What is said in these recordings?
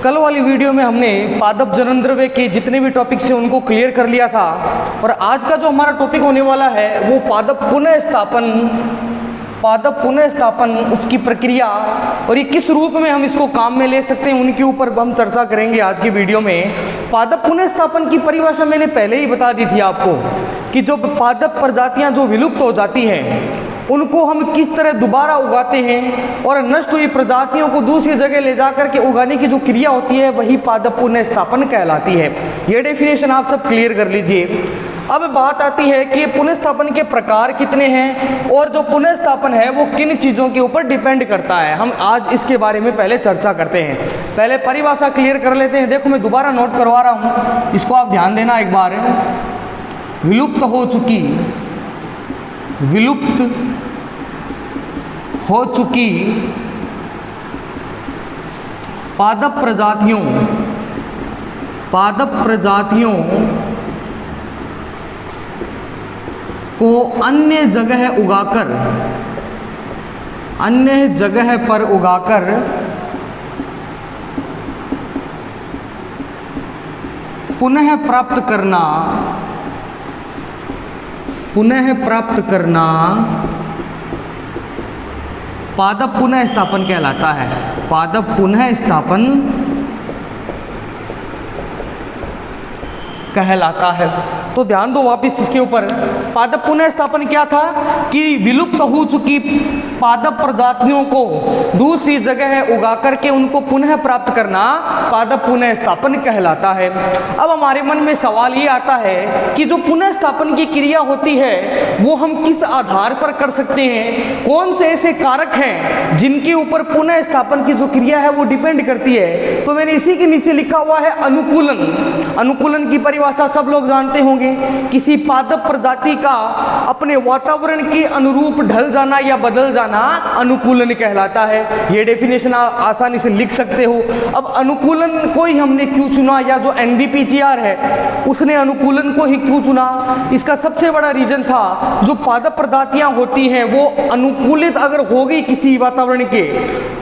कल वाली वीडियो में हमने पादप जननद्रव्य के जितने भी टॉपिक्स हैं उनको क्लियर कर लिया था और आज का जो हमारा टॉपिक होने वाला है वो पादप पुनः स्थापन उसकी प्रक्रिया और ये किस रूप में हम इसको काम में ले सकते हैं उनके ऊपर हम चर्चा करेंगे आज की वीडियो में। पादप पुनः स्थापन की परिभाषा मैंने पहले ही बता दी थी आपको कि जो पादप प्रजातियां जो विलुप्त हो जाती हैं उनको हम किस तरह दोबारा उगाते हैं और नष्ट हुई प्रजातियों को दूसरी जगह ले जाकर के उगाने की जो क्रिया होती है वही पादप पुनः स्थापन कहलाती है। ये डेफिनेशन आप सब क्लियर कर लीजिए। अब बात आती है कि पुनः स्थापन के प्रकार कितने हैं और जो पुनः स्थापन है वो किन चीज़ों के ऊपर डिपेंड करता है। हम आज इसके बारे में पहले चर्चा करते हैं। पहले परिभाषा क्लियर कर लेते हैं। देखो मैं दोबारा नोट करवा रहा हूँ, इसको आप ध्यान देना एक बार। विलुप्त हो चुकी पादप प्रजातियों को अन्य जगह पर उगाकर पुनः प्राप्त करना पादप पुनः स्थापन कहलाता है। पादप पुनः स्थापन कहलाता है। तो ध्यान दो वापिस इसके ऊपर। पादप पुनः स्थापन क्या था कि विलुप्त हो चुकी पादप प्रजातियों को दूसरी जगह उगा करके उनको पुनः प्राप्त करना पादप पुनः स्थापन कहलाता है। अब हमारे मन में सवाल ये आता है कि जो पुनः स्थापन की क्रिया होती है वो हम किस आधार पर कर सकते हैं, कौन से ऐसे कारक हैं जिनके ऊपर पुनः स्थापन की जो क्रिया है वो डिपेंड करती है। तो मैंने इसी के नीचे लिखा हुआ है अनुकूलन। अनुकूलन की परिभाषा सब लोग जानते होंगे। किसी पादप प्रजाति का अपने वातावरण के अनुरूप ढल जाना या बदल जाना अनुकूलन कहलाता है। ये डेफिनेशन आप आसानी से लिख सकते हो। अब अनुकूलन को ही हमने क्यों चुना, या जो NDPGR है उसने अनुकूलन को ही क्यों चुना, इसका सबसे बड़ा रीजन था जो पादप प्रजातियां होती हैं वो अनुकूलित अगर हो गई किसी वातावरण के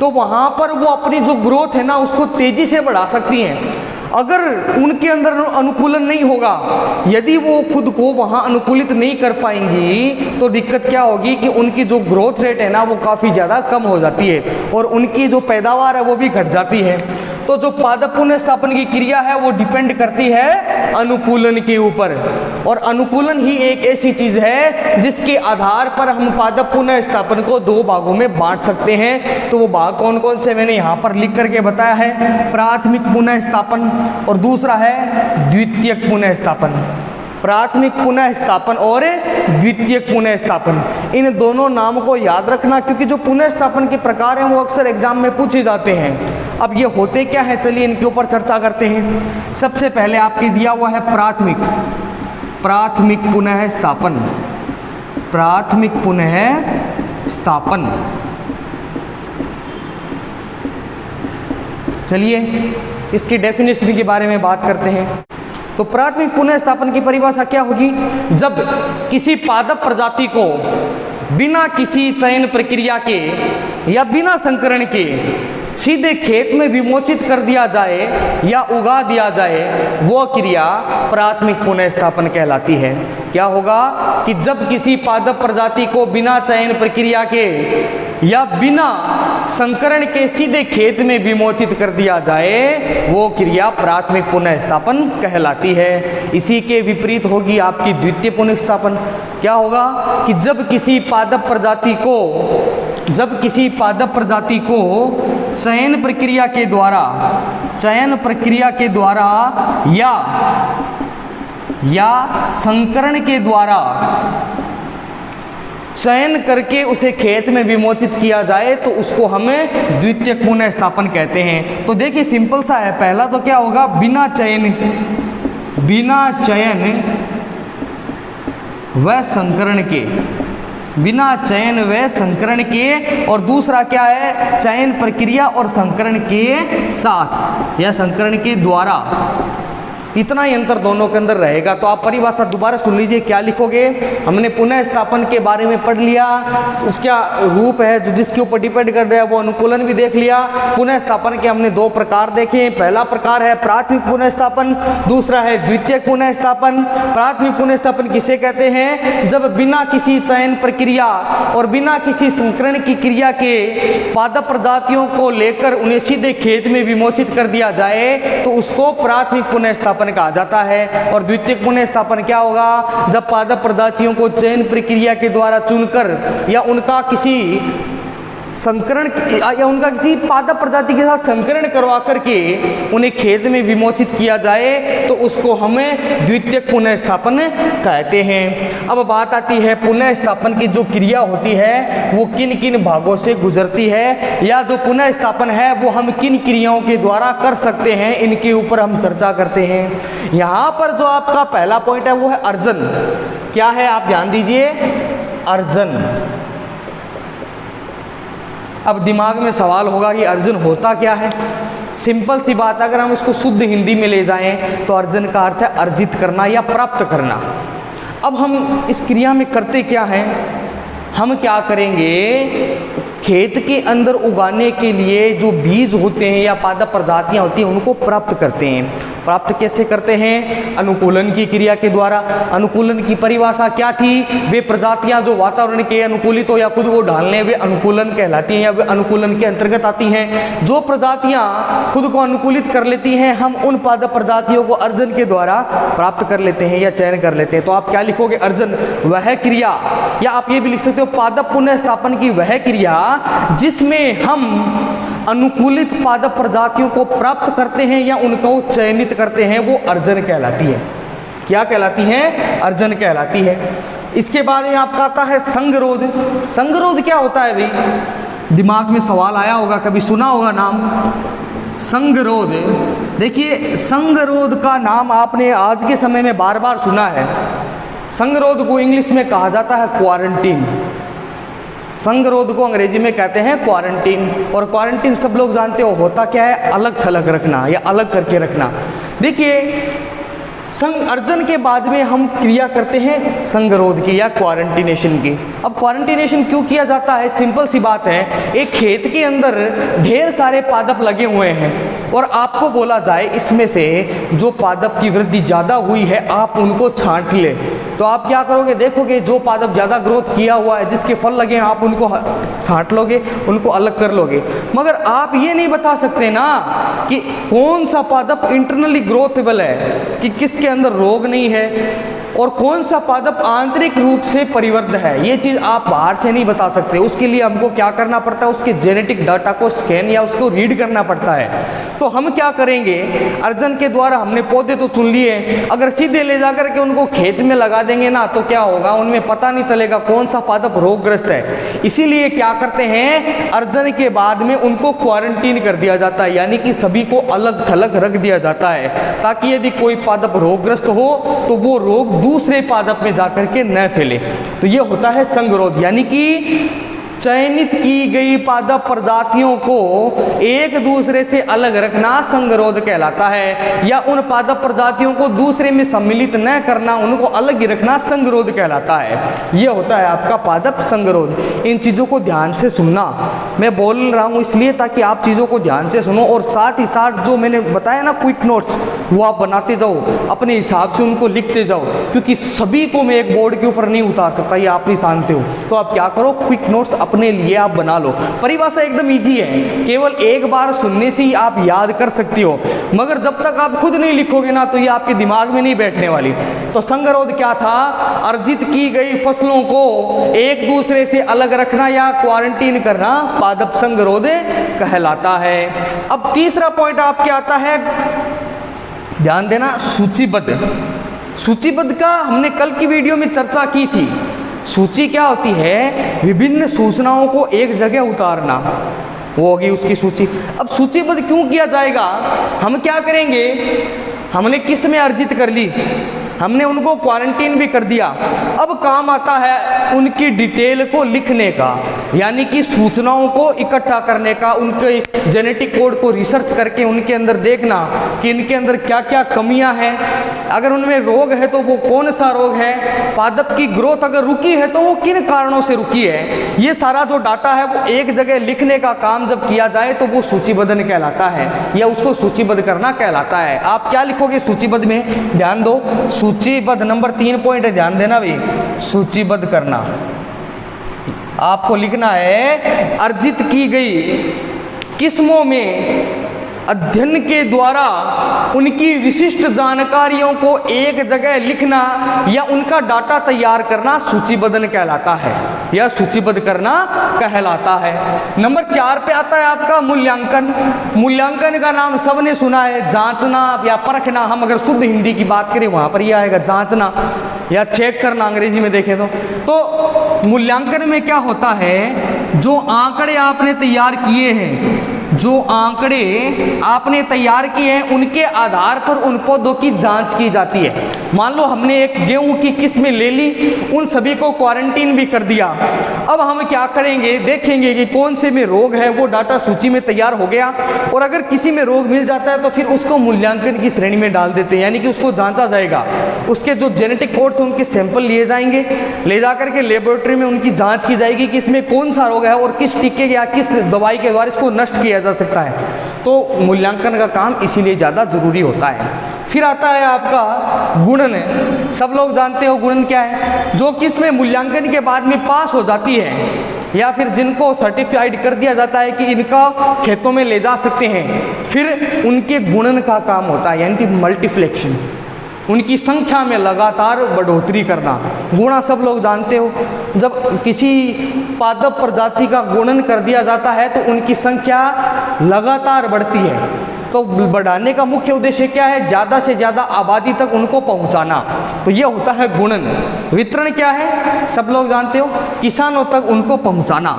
तो वहां पर वो अपनी जो ग्रोथ है ना उसको तेजी से बढ़ा सकती हैं। अगर उनके अंदर अनुकूलन नहीं होगा, यदि वो खुद को वहाँ अनुकूलित नहीं कर पाएंगी तो दिक्कत क्या होगी कि उनकी जो ग्रोथ रेट है ना वो काफ़ी ज़्यादा कम हो जाती है और उनकी जो पैदावार है वो भी घट जाती है। तो जो पादप पुनः स्थापन की क्रिया है वो डिपेंड करती है अनुकूलन के ऊपर और अनुकूलन ही एक ऐसी चीज है जिसके आधार पर हम पादप पुनः स्थापन को दो भागों में बांट सकते हैं। तो वो भाग कौन कौन से मैंने यहाँ पर लिख करके बताया है। प्राथमिक पुनः स्थापन और दूसरा है द्वितीयक पुनः स्थापन। प्राथमिक पुनः स्थापन और द्वितीयक पुनः स्थापन, इन दोनों नाम को याद रखना क्योंकि जो पुनः स्थापन के प्रकार हैं वो अक्सर एग्जाम में पूछे जाते हैं। अब ये होते क्या है, चलिए इनके ऊपर चर्चा करते हैं। सबसे पहले आपके दिया हुआ है प्राथमिक पुनः स्थापन। प्राथमिक पुनः स्थापन, चलिए इसकी डेफिनेशन के बारे में बात करते हैं। तो प्राथमिक पुनः स्थापन की परिभाषा क्या होगी, जब किसी पादप प्रजाति को बिना किसी चयन प्रक्रिया के या बिना संकरण के सीधे खेत में विमोचित कर दिया जाए या उगा दिया जाए वो क्रिया प्राथमिक पुनः स्थापन कहलाती है। क्या होगा कि जब किसी पादप प्रजाति को बिना चयन प्रक्रिया के या बिना संकरण के सीधे खेत में विमोचित कर दिया जाए वो क्रिया प्राथमिक पुनः स्थापन कहलाती है। इसी के विपरीत होगी आपकी द्वितीय पुनः स्थापन। क्या होगा कि जब किसी पादप प्रजाति को चयन प्रक्रिया के द्वारा या संकरण के द्वारा चयन करके उसे खेत में विमोचित किया जाए तो उसको हमें द्वितीयक पुनः स्थापन कहते हैं। तो देखिए सिंपल सा है। पहला तो क्या होगा, बिना चयन व संकरण के, और दूसरा क्या है, चयन प्रक्रिया और संकरण के साथ या संकरण के द्वारा इतना ही अंतर दोनों के अंदर रहेगा। तो आप परिभाषा दोबारा सुन लीजिए, क्या लिखोगे। हमने पुनः स्थापन के बारे में पढ़ लिया, उसका रूप है जो जिसके ऊपर डिपेंड कर रहा है, वो अनुकूलन भी देख लिया। पुनः स्थापन के हमने दो प्रकार देखे। पहला प्रकार है प्राथमिक पुनः स्थापन, दूसरा है द्वितीयक पुनः स्थापन। प्राथमिक पुनः स्थापन किसे कहते हैं? जब बिना किसी चयन प्रक्रिया और बिना किसी संकरण की क्रिया के पादप प्रजातियों को लेकर उन्हें सीधे खेत में विमोचित कर दिया जाए तो उसको प्राथमिक पुनः स्थापन कहा जाता है। और द्वितीयक पुनः स्थापन क्या होगा? जब पादप प्रजातियों को चयन प्रक्रिया के द्वारा चुनकर या उनका किसी संकरण या उनका किसी पादप प्रजाति के साथ संकरण करवा करके उन्हें खेत में विमोचित किया जाए तो उसको हमें द्वितीयक पुनः स्थापन कहते हैं। अब बात आती है पुनः स्थापन की जो क्रिया होती है वो किन किन भागों से गुजरती है, या जो पुनः स्थापन है वो हम किन क्रियाओं के द्वारा कर सकते हैं, इनके ऊपर हम चर्चा करते हैं। यहाँ पर जो आपका पहला पॉइंट है वो है अर्जन। क्या है? आप ध्यान दीजिए, अर्जन। अब दिमाग में सवाल होगा कि अर्जन होता क्या है? सिंपल सी बात, अगर हम इसको शुद्ध हिंदी में ले जाएं तो अर्जन का अर्थ है अर्जित करना या प्राप्त करना। अब हम इस क्रिया में करते क्या हैं? हम क्या करेंगे, खेत के अंदर उगाने के लिए जो बीज होते हैं या पादप प्रजातियां होती हैं उनको प्राप्त करते हैं। प्राप्त कैसे करते हैं? अनुकूलन की क्रिया के द्वारा। अनुकूलन की परिभाषा क्या थी? वे प्रजातियां जो वातावरण के अनुकूलित हो या खुद को ढालने, वे अनुकूलन कहलाती हैं या वे अनुकूलन के अंतर्गत आती हैं। जो प्रजातियां खुद को अनुकूलित कर लेती हैं, हम उन पादप प्रजातियों को अर्जन के द्वारा प्राप्त कर लेते हैं या चयन कर लेते हैं। तो आप क्या लिखोगे? अर्जन वह क्रिया, या आप ये भी लिख सकते हो पादप पुनः स्थापन की वह क्रिया जिसमें हम अनुकूलित पादप प्रजातियों को प्राप्त करते हैं या उनको चयनित करते हैं, वो अर्जन कहलाती है। क्या कहलाती है? अर्जन कहलाती है। इसके बाद में आपका आता है संगरोध। संगरोध क्या होता है भाई? दिमाग में सवाल आया होगा, कभी सुना होगा नाम संगरोध। देखिए, संगरोध का नाम आपने आज के समय में बार बार सुना है। संगरोध को इंग्लिश में कहा जाता है क्वारंटीन। संगरोध को अंग्रेजी में कहते हैं क्वारंटीन। और क्वारंटीन सब लोग जानते हो होता क्या है? अलग थलग रखना या अलग करके रखना। देखिए, अर्जन के बाद में हम क्रिया करते हैं संगरोध की या क्वारंटीनेशन की। अब क्वारंटीनेशन क्यों किया जाता है? सिंपल सी बात है, एक खेत के अंदर ढेर सारे पादप लगे हुए हैं और आपको बोला जाए इसमें से जो पादप की वृद्धि ज़्यादा हुई है आप उनको छांट ले, तो आप क्या करोगे? देखोगे जो पादप ज़्यादा ग्रोथ किया हुआ है, जिसके फल लगे हैं, आप उनको छांट लोगे, उनको अलग कर लोगे। मगर आप ये नहीं बता सकते ना कि कौन सा पादप इंटरनली ग्रोथेबल है, कि किसके अंदर रोग नहीं है, और कौन सा पादप आंतरिक रूप से परिवर्ध है। ये चीज़ आप बाहर से नहीं बता सकते। उसके लिए हमको क्या करना पड़ता है? उसके जेनेटिक डाटा को स्कैन या उसको रीड करना पड़ता है। तो हम क्या करेंगे? अर्जन के द्वारा हमने पौधे तो चुन लिए, अगर सीधे ले जाकर के उनको खेत में लगा देंगे ना तो क्या होगा? उनमें पता नहीं चलेगा कौन सा पादप रोगग्रस्त है। इसीलिए क्या करते हैं? अर्जन के बाद में उनको क्वारंटीन कर दिया जाता है, यानी कि सभी को अलग थलग रख दिया जाता है, ताकि यदि कोई पादप रोगग्रस्त हो तो वो रोग दूसरे पादप में जाकर के न फैले। तो ये होता है संगरोध, यानी कि चयनित की गई पादप प्रजातियों को एक दूसरे से अलग रखना संगरोध कहलाता है, या उन पादप प्रजातियों को दूसरे में सम्मिलित न करना, उनको अलग ही रखना संगरोध कहलाता है। यह होता है आपका पादप संगरोध। इन चीज़ों को ध्यान से सुनना, मैं बोल रहा हूँ इसलिए ताकि आप चीज़ों को ध्यान से सुनो, और साथ ही साथ जो मैंने बताया ना क्विक नोट्स, वो आप बनाते जाओ, अपने हिसाब से उनको लिखते जाओ, क्योंकि सभी को मैं एक बोर्ड के ऊपर नहीं उतार सकता, ये आप भी जानते हो। तो आप क्या करो, क्विक नोट्स अपने लिए आप बना लो। परिभाषा एकदम इजी है, केवल एक बार सुनने से ही आप याद कर सकती हो, मगर जब तक आप खुद नहीं लिखोगे ना तो ये आपके दिमाग में नहीं बैठने वाली। तो संगरोध क्या था? अर्जित की गई फसलों को एक दूसरे से अलग रखना या क्वारंटीन करना पादप संगरोध कहलाता है। अब तीसरा पॉइंट आपके आता है, ध्यान देना, सूचीबद्ध। सूचीबद्ध का हमने कल की वीडियो में चर्चा की थी। सूची क्या होती है? विभिन्न सूचनाओं को एक जगह उतारना, वो होगी उसकी सूची। अब सूचीबद्ध क्यों किया जाएगा? हम क्या करेंगे? हमने किस में अर्जित कर ली? हमने उनको क्वारंटीन भी कर दिया। अब काम आता है उनकी डिटेल को लिखने का, यानी कि सूचनाओं को इकट्ठा करने का, उनके जेनेटिक कोड को रिसर्च करके उनके अंदर देखना कि इनके अंदर क्या क्या कमियां हैं, अगर उनमें रोग है तो वो कौन सा रोग है, पादप की ग्रोथ अगर रुकी है तो वो किन कारणों से रुकी है। ये सारा जो डाटा है वो एक जगह लिखने का काम जब किया जाए तो वो सूचीबद्ध कहलाता है, या उसको सूचीबद्ध करना कहलाता है। आप क्या लिखोगे सूचीबद्ध में, ध्यान दो, सूचीबद्ध नंबर 3 पॉइंट है, ध्यान देना भाई, सूचीबद्ध करना। आपको लिखना है अर्जित की गई किस्मों में अध्ययन के द्वारा उनकी विशिष्ट जानकारियों को एक जगह लिखना या उनका डाटा तैयार करना सूचीबद्ध कहलाता है, या सूचीबद्ध करना कहलाता है। नंबर 4 पे आता है आपका मूल्यांकन। मूल्यांकन का नाम सबने सुना है, जांचना या परखना। हम अगर शुद्ध हिंदी की बात करें वहां पर यह आएगा जांचना या चेक करना, अंग्रेजी में देखें तो मूल्यांकन में क्या होता है, जो आंकड़े आपने तैयार किए हैं, जो आंकड़े आपने तैयार किए हैं उनके आधार पर उन पौधों की जांच की जाती है। मान लो हमने एक गेहूं की किस्में ले ली, उन सभी को क्वारंटीन भी कर दिया। अब हम क्या करेंगे, देखेंगे कि कौन से में रोग है, वो डाटा सूची में तैयार हो गया, और अगर किसी में रोग मिल जाता है तो फिर उसको मूल्यांकन की श्रेणी में डाल देते हैं, यानी कि उसको जांचा जाएगा। उसके जो जेनेटिक कोड से उनके सैंपल लिए जाएंगे, ले जाकर के लेबोरेटरी में उनकी जांच की जाएगी कि इसमें कौन सा रोग है और किस टीके या किस दवाई के द्वारा इसको नष्ट किया जा सकता है। तो मूल्यांकन का काम इसीलिए ज़्यादा जरूरी होता है। फिर आता है आपका गुणन। सब लोग जानते हो गुणन क्या है, जो किस्में मूल्यांकन के बाद में पास हो जाती है या फिर जिनको सर्टिफाइड कर दिया जाता है कि इनका खेतों में ले जा सकते हैं, फिर उनके गुणन का काम होता है, यानी कि मल्टीप्लेक्शन, उनकी संख्या में लगातार बढ़ोतरी करना। गुणा सब लोग जानते हो, जब किसी पादप प्रजाति का गुणन कर दिया जाता है तो उनकी संख्या लगातार बढ़ती है। तो बढ़ाने का मुख्य उद्देश्य क्या है, ज़्यादा से ज़्यादा आबादी तक उनको पहुंचाना, तो ये होता है गुणन। वितरण क्या है, सब लोग जानते हो, किसानों तक उनको पहुंचाना,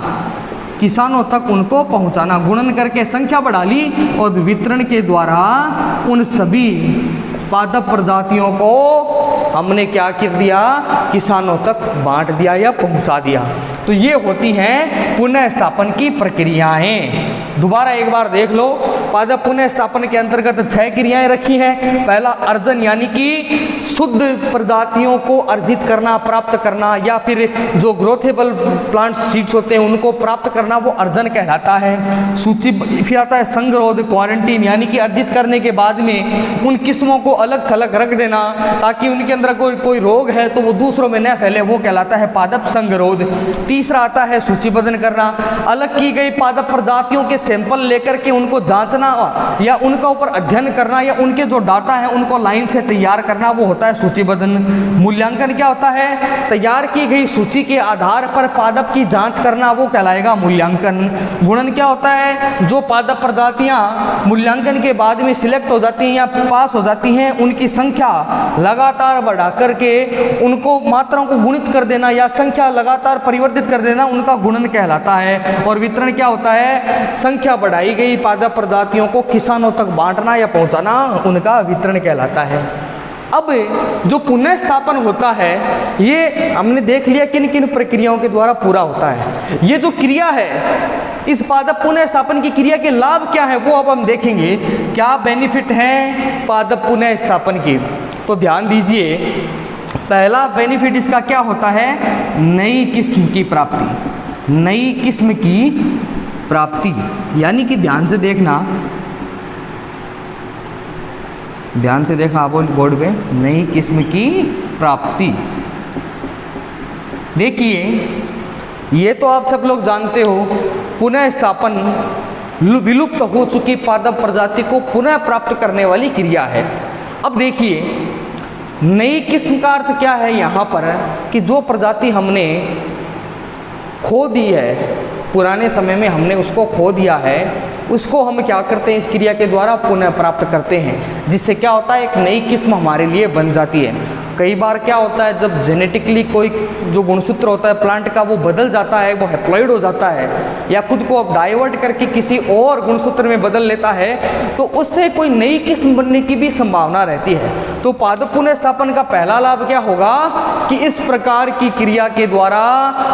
किसानों तक उनको पहुंचाना। गुणन करके संख्या बढ़ा ली और वितरण के द्वारा उन सभी पादप प्रजातियों को हमने क्या कर दिया, किसानों तक बांट दिया या पहुंचा दिया। तो ये होती हैं पुनः स्थापन की प्रक्रियाएं। दोबारा एक बार देख लो, पादप पुनः स्थापन के अंतर्गत 6 क्रियाएं रखी हैं। पहला अर्जन, यानी कि शुद्ध प्रजातियों को अर्जित करना, प्राप्त करना, या फिर जो ग्रोथेबल प्लांट सीड्स होते हैं उनको प्राप्त करना, वो अर्जन कहलाता है। सूची फिर आता है संगरोध, क्वारंटीन, यानी कि अर्जित करने के बाद में उन किस्मों को अलग थलग रख देना ताकि उनके अंदर कोई रोग है तो वो दूसरों में न फैले, वो कहलाता है पादप संगरोध। तीसरा आता है सूचीबद्ध करना, अलग की गई पादप प्रजातियों के सैंपल लेकर के उनको जांचना या उनका ऊपर अध्ययन करना या उनके जो डाटा है उनको लाइन से तैयार करना, वो होता है सूचीबद्ध। मूल्यांकन क्या होता है, तैयार की गई सूची के आधार पर पादप की जांच करना, वो कहलाएगा मूल्यांकन। गुणन क्या होता है, जो पादप प्रजातियां मूल्यांकन के बाद में सिलेक्ट हो जाती हैं या पास हो जाती हैं, उनकी संख्या लगातार बढ़ा करके उनको मात्राओं को गुणित कर देना या संख्या लगातार परिवर्तित कर देना, उनका गुणन कहलाता है। और वितरण क्या होता है, संख्या बढ़ाई गई पादप प्रजातियों को किसानों तक बांटना या पहुंचाना, उनका वितरण कहलाता है। अब जो पुनः स्थापन होता है ये हमने देख लिया किन किन प्रक्रियाओं के द्वारा पूरा होता है। ये जो क्रिया है, इस पादप पुनः स्थापन की क्रिया के लाभ क्या है वो अब हम देखेंगे। क्या बेनिफिट हैं पादप पुनः स्थापन की, तो ध्यान दीजिए। पहला बेनिफिट इसका क्या होता है, नई किस्म की प्राप्ति, नई किस्म की प्राप्ति, यानी कि ध्यान से देखना, ध्यान से देखना आप बोर्ड पे, नई किस्म की प्राप्ति। देखिए ये तो आप सब लोग जानते हो, पुनः स्थापन विलुप्त हो चुकी पादप प्रजाति को पुनः प्राप्त करने वाली क्रिया है। अब देखिए नई किस्म का अर्थ क्या है यहाँ पर, कि जो प्रजाति हमने खो दी है, पुराने समय में हमने उसको खो दिया है, उसको हम क्या करते हैं, इस क्रिया के द्वारा पुनः प्राप्त करते हैं, जिससे क्या होता है, एक नई किस्म हमारे लिए बन जाती है। कई बार क्या होता है, जब जेनेटिकली कोई जो गुणसूत्र होता है प्लांट का वो बदल जाता है, वो हैप्लॉइड हो जाता है या खुद को अब डाइवर्ट करके किसी और गुणसूत्र में बदल लेता है, तो उससे कोई नई किस्म बनने की भी संभावना रहती है। तो पादप पुनः स्थापन का पहला लाभ क्या होगा कि इस प्रकार की क्रिया के द्वारा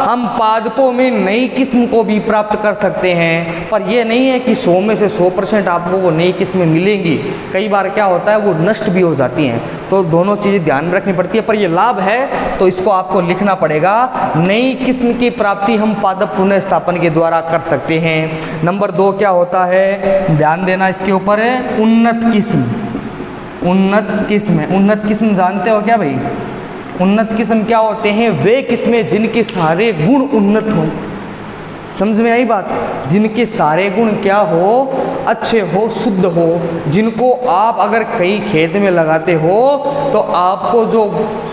हम पादपों में नई किस्म को भी प्राप्त कर सकते हैं। पर यह नहीं है कि 100 में से 100% आपको वो नई किस्में मिलेंगी, कई बार क्या होता है वो नष्ट भी हो जाती हैं। तो दोनों चीज़ें ध्यान में रखनी पड़ती है, पर ये लाभ है तो इसको आपको लिखना पड़ेगा। नई किस्म की प्राप्ति हम पादप पुनः स्थापन के द्वारा कर सकते हैं। नंबर 2 क्या होता है, ध्यान देना इसके ऊपर है, उन्नत किस्म। उन्नत किस्म है, उन्नत किस्म जानते हो क्या भाई? उन्नत किस्म क्या होते हैं? वे किस्में जिनके सारे गुण उन्नत हों। समझ में आई बात? जिनके सारे गुण क्या हो, अच्छे हो, शुद्ध हो, जिनको आप अगर कई खेत में लगाते हो तो आपको जो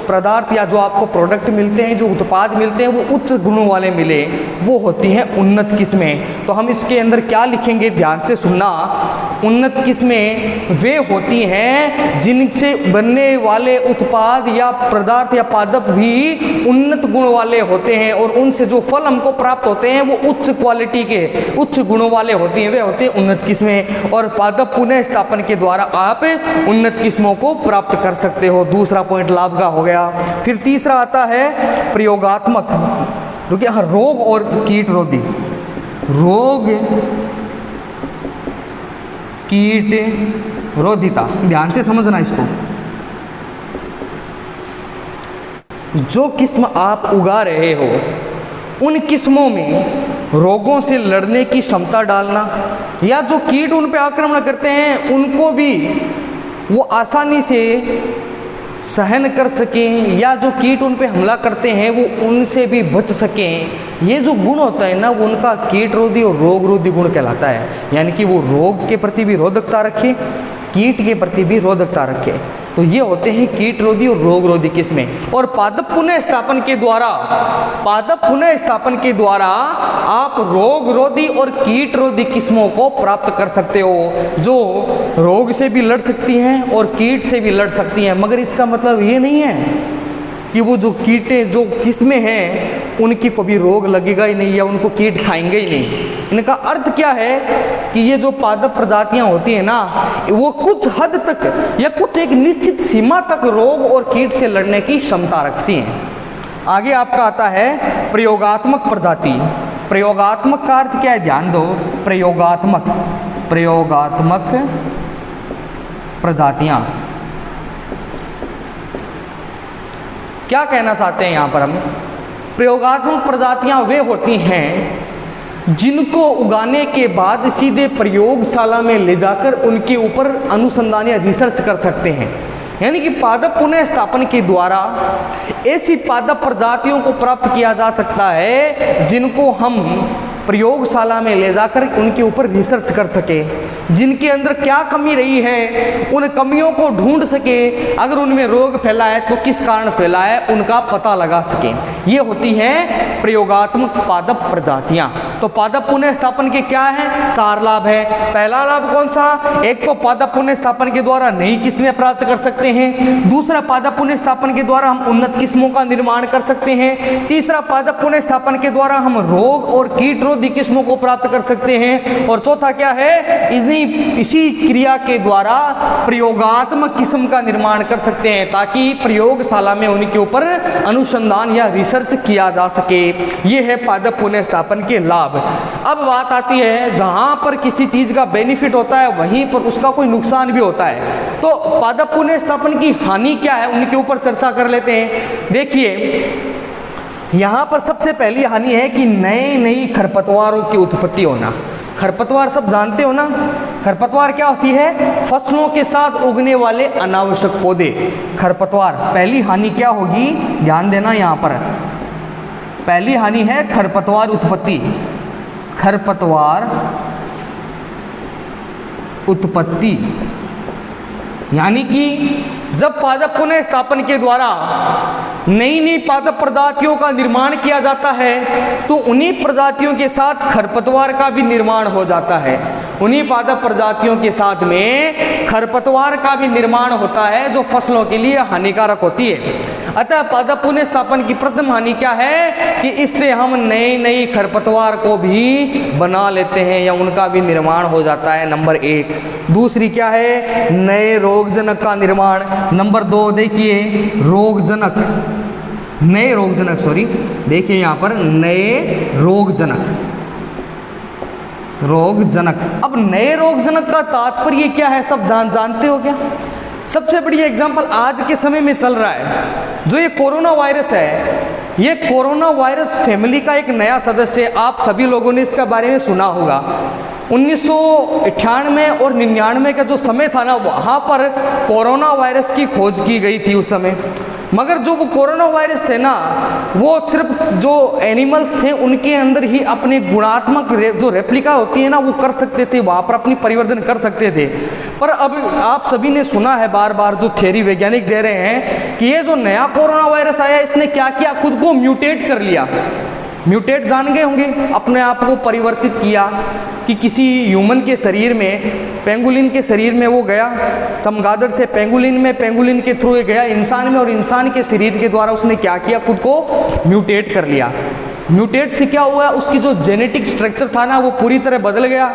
पदार्थ या जो आपको प्रोडक्ट मिलते हैं, जो उत्पाद मिलते हैं वो उच्च गुणों वाले मिले, वो होती हैं उन्नत किस्में। तो हम इसके अंदर क्या लिखेंगे, ध्यान से सुनना। उन्नत किस्में वे होती हैं जिनसे बनने वाले उत्पाद या पदार्थ या पादप भी उन्नत गुण वाले होते हैं और उनसे जो फल हमको प्राप्त होते हैं वो उच्च क्वालिटी के, उच्च गुणों वाले होते हैं, वे होते हैं उन्नत किस्में। और पादप पुनः स्थापन के द्वारा आप उन्नत किस्मों को प्राप्त कर सकते हो। दूसरा पॉइंट लाभ का हो गया। फिर तीसरा आता है प्रयोगात्मक, क्योंकि रोग और कीट रोधी, रोग कीट रोधिता, ध्यान से समझना इसको। जो किस्म आप उगा रहे हो उन किस्मों में रोगों से लड़ने की क्षमता डालना, या जो कीट उन पे आक्रमण करते हैं उनको भी वो आसानी से सहन कर सकें, या जो कीट उन पे हमला करते हैं वो उनसे भी बच सकें। ये जो गुण होता है ना, वो उनका कीट रोधी और रोग रोधी गुण कहलाता है। यानी कि वो रोग के प्रति भी रोधकता रखे, कीट के प्रति भी रोधकता रखे। तो ये होते हैं कीट रोधी और रोग रोधी किस्में। और पादप पुनः स्थापन के द्वारा, पादप पुनः स्थापन के द्वारा आप रोग रोधी और कीट रोधी किस्मों को प्राप्त कर सकते हो, जो रोग से भी लड़ सकती हैं और कीट से भी लड़ सकती हैं। मगर इसका मतलब ये नहीं है कि वो जो कीटें, जो किस्में हैं उनकी कभी रोग लगेगा ही नहीं या उनको कीट खाएंगे ही नहीं। इनका अर्थ क्या है कि ये जो पादप प्रजातियां होती हैं ना, वो कुछ हद तक या कुछ एक निश्चित सीमा तक रोग और कीट से लड़ने की क्षमता रखती हैं। आगे आपका आता है प्रयोगात्मक प्रजाति। प्रयोगात्मक का अर्थ क्या है, ध्यान दो। प्रयोगात्मक, प्रयोगात्मक प्रजातियां क्या कहना चाहते हैं यहाँ पर हम? प्रयोगात्मक प्रजातियां वे होती हैं जिनको उगाने के बाद सीधे प्रयोगशाला में ले जाकर उनके ऊपर अनुसंधान या रिसर्च कर सकते हैं। यानी कि पादप पुनः स्थापन के द्वारा ऐसी पादप प्रजातियों को प्राप्त किया जा सकता है जिनको हम प्रयोगशाला में ले जाकर उनके ऊपर रिसर्च कर सके, जिनके अंदर क्या कमी रही है उन कमियों को ढूंढ सके, अगर उनमें रोग फैला है तो किस कारण फैला है उनका पता लगा सके। ये होती हैं प्रयोगात्मक पादप प्रजातियां। तो पादप पुनः स्थापन के क्या है, 4 लाभ है। पहला लाभ कौन सा? एक तो पादप पुनः स्थापन के द्वारा नई किस्में प्राप्त कर सकते हैं। दूसरा, पादप पुनः स्थापन के द्वारा हम उन्नत किस्मों का निर्माण कर सकते हैं। तीसरा, पादप पुनः स्थापन के द्वारा हम रोग और कीट रोधी किस्मों को प्राप्त कर सकते हैं। और चौथा क्या है, इसी क्रिया के द्वारा प्रयोगात्मक किस्म का निर्माण कर सकते हैं ताकि प्रयोगशाला में उनके ऊपर अनुसंधान या रिसर्च किया जा सके। ये है पादप पुनः स्थापन के लाभ। अब बात आती है, जहां पर किसी चीज का बेनिफिट होता है वहीं पर उसका कोई नुकसान भी होता है। तो पादप पुनः स्थापन की हानि क्या है उनके ऊपर चर्चा कर लेते हैं। देखिए, यहाँ पर सबसे पहली हानि है कि नई खरपतवारों की उत्पत्ति होना। खरपतवार सब जानते हो ना, खरपतवार क्या होती है? फसलों के साथ उगने वाले अनावश्यक पौधे, खरपतवार। पहली हानि क्या होगी, ध्यान देना यहाँ पर। पहली हानि है खरपतवार उत्पत्ति, खरपतवार उत्पत्ति। यानी कि जब पादप पुनः स्थापन के द्वारा नई पादप प्रजातियों का निर्माण किया जाता है तो उन्हीं प्रजातियों के साथ खरपतवार का भी निर्माण हो जाता है। उन्हीं पादप प्रजातियों के साथ में खरपतवार का भी निर्माण होता है जो फसलों के लिए हानिकारक होती है। अतः पादप पुनः स्थापन की प्रथम हानि क्या है कि इससे हम नई खरपतवार को भी बना लेते हैं या उनका भी निर्माण हो जाता है, नंबर 1। दूसरी क्या है, नए रोगजनक का निर्माण। नंबर 2 देखिए रोगजनक, नए रोगजनक, सॉरी देखिए यहाँ पर नए रोगजनक, रोगजनक। अब नए रोगजनक का तात्पर्य क्या है, सब जानते हो क्या? सबसे बढ़िया एग्जाम्पल आज के समय में चल रहा है जो ये कोरोना वायरस है। ये कोरोना वायरस फैमिली का एक नया सदस्य, आप सभी लोगों ने इसके बारे में सुना होगा। 1998 और 99 का जो समय था ना, वहाँ पर कोरोना वायरस की खोज की गई थी उस समय। मगर जो वो कोरोना वायरस थे ना, वो सिर्फ जो एनिमल्स थे उनके अंदर ही अपने गुणात्मक जो रेप्लिका होती है ना, वो कर सकते थे, वहाँ पर अपनी परिवर्तन कर सकते थे। पर अब आप सभी ने सुना है बार बार जो थ्योरी वैज्ञानिक दे रहे हैं कि ये जो नया कोरोना वायरस आया, इसने क्या किया, खुद को म्यूटेट कर लिया। म्यूटेट जान गए होंगे, अपने आप को परिवर्तित किया कि किसी ह्यूमन के शरीर में, पेंगुलिन के शरीर में वो गया, चमगादड़ से पेंगुलिन में, पेंगुलिन के थ्रू गया इंसान में, और इंसान के शरीर के द्वारा उसने क्या किया, खुद को म्यूटेट कर लिया। म्यूटेट से क्या हुआ, उसकी जो जेनेटिक स्ट्रक्चर था ना, वो पूरी तरह बदल गया।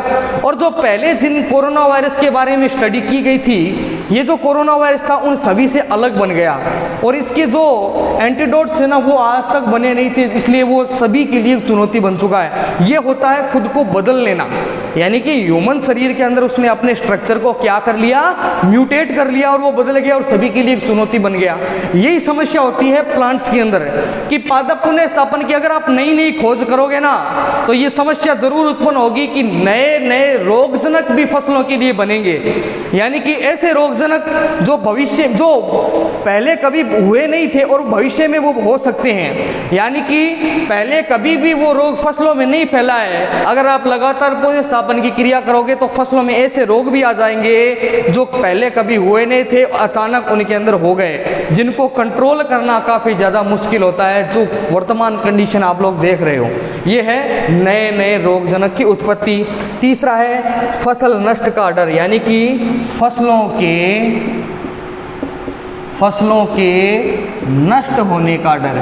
और जो पहले जिन कोरोना वायरस के बारे में स्टडी की गई थी, ये जो कोरोना वायरस था उन सभी से अलग बन गया। और इसके जो एंटीडोट्स है ना, वो आज तक बने नहीं थे, इसलिए वो सभी के लिए चुनौती बन चुका है। ये होता है खुद को बदल लेना, यानी कि ह्यूमन शरीर के अंदर उसने अपने स्ट्रक्चर को क्या कर लिया, म्यूटेट कर लिया, और वो बदल गया और सभी के लिए एक चुनौती बन गया। यही समस्या होती है प्लांट्स के अंदर कि पादप पुनः स्थापन की अगर आप नई खोज करोगे ना, तो ये समस्या जरूर उत्पन्न होगी कि नए रोगजनक भी फसलों के लिए बनेंगे। यानी कि ऐसे रोगजनक जो भविष्य, जो पहले कभी हुए नहीं थे और भविष्य में वो हो सकते हैं। यानी कि पहले कभी भी वो रोग फसलों में नहीं फैला है, अगर आप लगातार पुनः स्थापन की क्रिया करोगे तो फसलों में ऐसे रोग भी आ जाएंगे जो पहले कभी हुए नहीं थे, अचानक उनके अंदर हो गए, जिनको कंट्रोल करना काफ़ी ज़्यादा मुश्किल होता है, जो वर्तमान कंडीशन आप लोग देख रहे हो। ये है नए रोगजनक की उत्पत्ति। तीसरा है फसल नष्ट का डर, यानी कि फसलों के नष्ट होने का डर।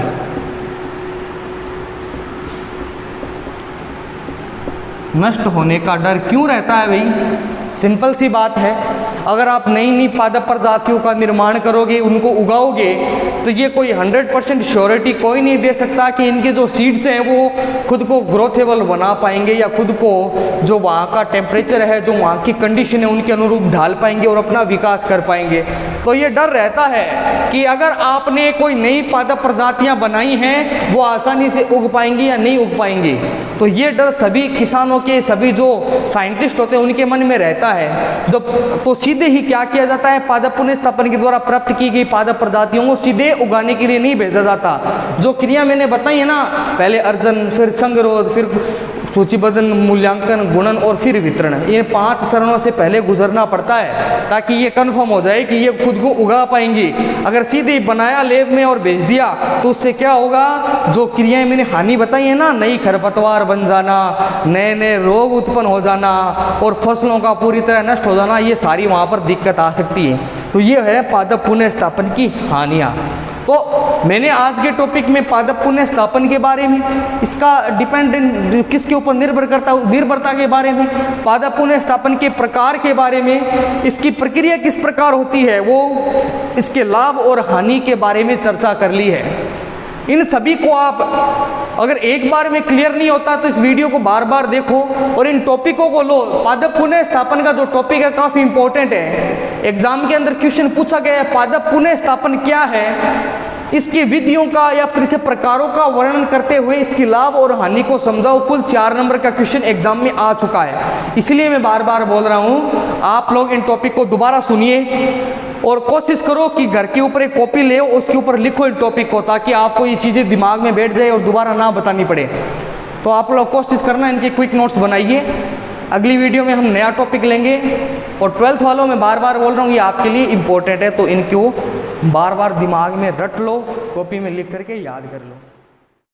नष्ट होने का डर क्यों रहता है भाई? सिंपल सी बात है, अगर आप नई पादप प्रजातियों का निर्माण करोगे, उनको उगाओगे, तो ये कोई 100% श्योरिटी कोई नहीं दे सकता कि इनके जो सीड्स हैं वो खुद को ग्रोथेबल बना पाएंगे या खुद को जो वहाँ का टेम्परेचर है, जो वहाँ की कंडीशन है, उनके अनुरूप ढाल पाएंगे और अपना विकास कर पाएंगे। तो ये डर रहता है कि अगर आपने कोई नई पादप प्रजातियाँ बनाई हैं, वो आसानी से उग पाएंगी या नहीं उग पाएंगी। तो ये डर सभी किसानों के, सभी जो साइंटिस्ट होते हैं उनके मन में रहता है। तो सीधे ही क्या किया जाता है, पादप पुनः स्थापन के द्वारा प्राप्त की गई पादप प्रजातियों को सीधे उगाने के लिए नहीं भेजा जाता। जो क्रिया मैंने बताई है ना, पहले अर्जन, फिर संगरोध, फिर सूचीबद्ध, मूल्यांकन, गुणन और फिर वितरण, ये 5 चरणों से पहले गुजरना पड़ता है ताकि ये कन्फर्म हो जाए कि ये खुद को उगा पाएंगी। अगर सीधे बनाया लेब में और भेज दिया तो उससे क्या होगा, जो क्रियाएं मैंने हानि बताई है ना, नई खरपतवार बन जाना, नए रोग उत्पन्न हो जाना और फसलों का पूरी तरह नष्ट हो जाना, ये सारी वहाँ पर दिक्कत आ सकती है। तो ये है पादप पुनः स्थापन की हानियाँ। तो मैंने आज के टॉपिक में पादप पुनः स्थापन के बारे में, इसका डिपेंडेंट किसके ऊपर निर्भर करता है, निर्भरता के बारे में, पादप पुनः स्थापन के प्रकार के बारे में, इसकी प्रक्रिया किस प्रकार होती है, वो इसके लाभ और हानि के बारे में चर्चा कर ली है। इन सभी को आप अगर एक बार में क्लियर नहीं होता तो इस वीडियो को बार बार देखो और इन टॉपिकों को लो। पादप पुनः स्थापन का जो टॉपिक है काफ़ी इंपॉर्टेंट है, एग्जाम के अंदर क्वेश्चन पूछा गया है, पादप पुनः स्थापन क्या है, इसकी विधियों का या प्रकारों का वर्णन करते हुए इसकी लाभ और हानि को समझाओ। कुल 4 नंबर का क्वेश्चन एग्जाम में आ चुका है, इसलिए मैं बार बार बोल रहा हूँ, आप लोग इन टॉपिक को दोबारा सुनिए और कोशिश करो कि घर के ऊपर एक कॉपी ले, उसके ऊपर लिखो इन टॉपिक को, ताकि आपको ये चीज़ें दिमाग में बैठ जाए और दोबारा ना बतानी पड़े। तो आप लोग कोशिश करना, इनके क्विक नोट्स बनाइए। अगली वीडियो में हम नया टॉपिक लेंगे और 12th वालों में बार बार बोल रहा हूँ, ये आपके लिए इम्पोर्टेंट है, तो इनको बार बार दिमाग में रट लो, कॉपी में लिख करके याद कर लो।